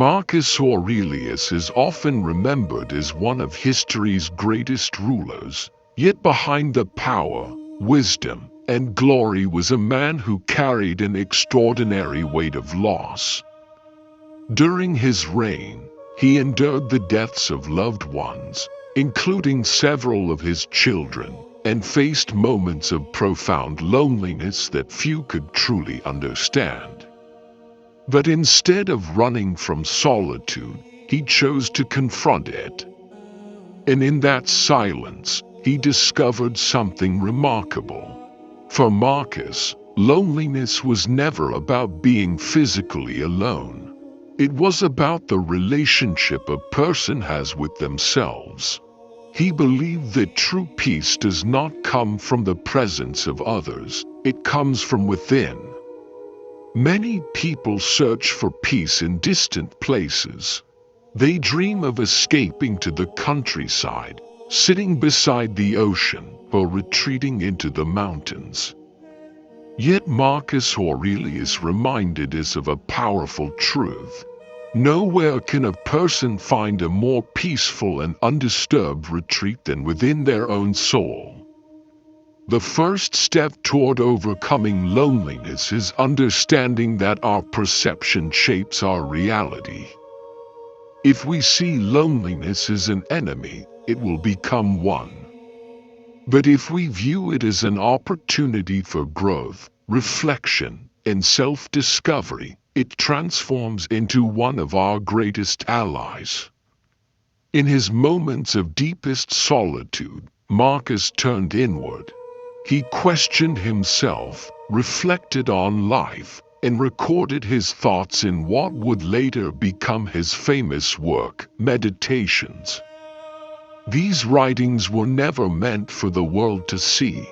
Marcus Aurelius is often remembered as one of history's greatest rulers, yet behind the power, wisdom, and glory was a man who carried an extraordinary weight of loss. During his reign, he endured the deaths of loved ones, including several of his children, and faced moments of profound loneliness that few could truly understand. But instead of running from solitude, he chose to confront it. And in that silence, he discovered something remarkable. For Marcus, loneliness was never about being physically alone. It was about the relationship a person has with themselves. He believed that true peace does not come from the presence of others, it comes from within. Many people search for peace in distant places. They dream of escaping to the countryside, sitting beside the ocean, or retreating into the mountains. Yet Marcus Aurelius reminded us of a powerful truth. Nowhere can a person find a more peaceful and undisturbed retreat than within their own soul. The first step toward overcoming loneliness is understanding that our perception shapes our reality. If we see loneliness as an enemy, it will become one. But if we view it as an opportunity for growth, reflection, and self-discovery, it transforms into one of our greatest allies. In his moments of deepest solitude, Marcus turned inward. He questioned himself, reflected on life, and recorded his thoughts in what would later become his famous work, Meditations. These writings were never meant for the world to see.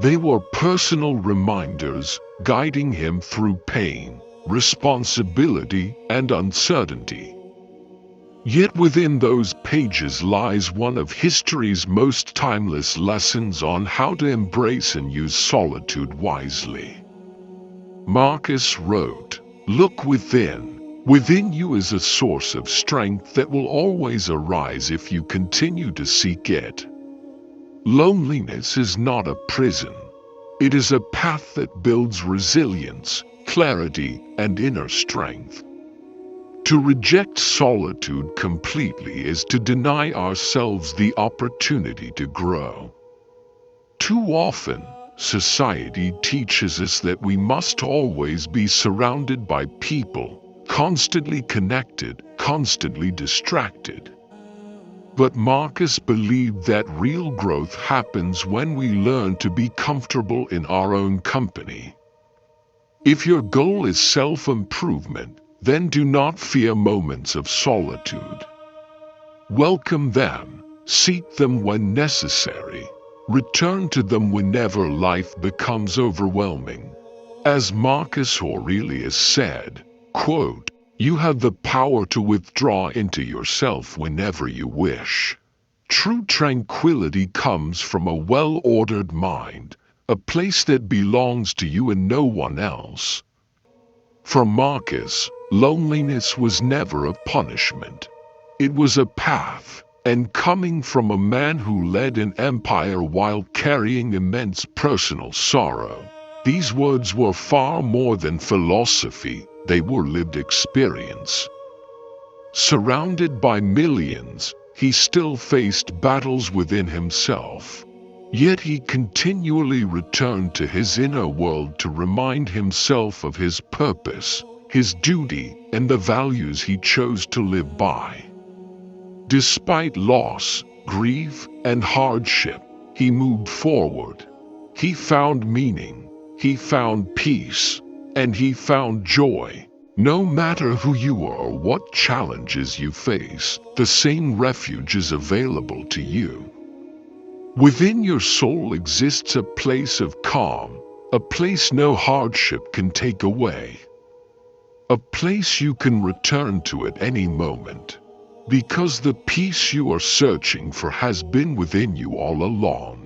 They were personal reminders, guiding him through pain, responsibility, and uncertainty. Yet within those pages lies one of history's most timeless lessons on how to embrace and use solitude wisely. Marcus wrote, "Look within. Within you is a source of strength that will always arise if you continue to seek it." Loneliness is not a prison. It is a path that builds resilience, clarity, and inner strength. To reject solitude completely is to deny ourselves the opportunity to grow. Too often, society teaches us that we must always be surrounded by people, constantly connected, constantly distracted. But Marcus believed that real growth happens when we learn to be comfortable in our own company. If your goal is self-improvement, then do not fear moments of solitude. Welcome them, seek them when necessary, return to them whenever life becomes overwhelming. As Marcus Aurelius said, quote, "You have the power to withdraw into yourself whenever you wish. True tranquility comes from a well-ordered mind, a place that belongs to you and no one else." For Marcus, loneliness was never a punishment. It was a path, and coming from a man who led an empire while carrying immense personal sorrow, these words were far more than philosophy, they were lived experience. Surrounded by millions, he still faced battles within himself. Yet he continually returned to his inner world to remind himself of his purpose, his duty, and the values he chose to live by. Despite loss, grief, and hardship, he moved forward. He found meaning, he found peace, and he found joy. No matter who you are or what challenges you face, the same refuge is available to you. Within your soul exists a place of calm, a place no hardship can take away. A place you can return to at any moment, because the peace you are searching for has been within you all along.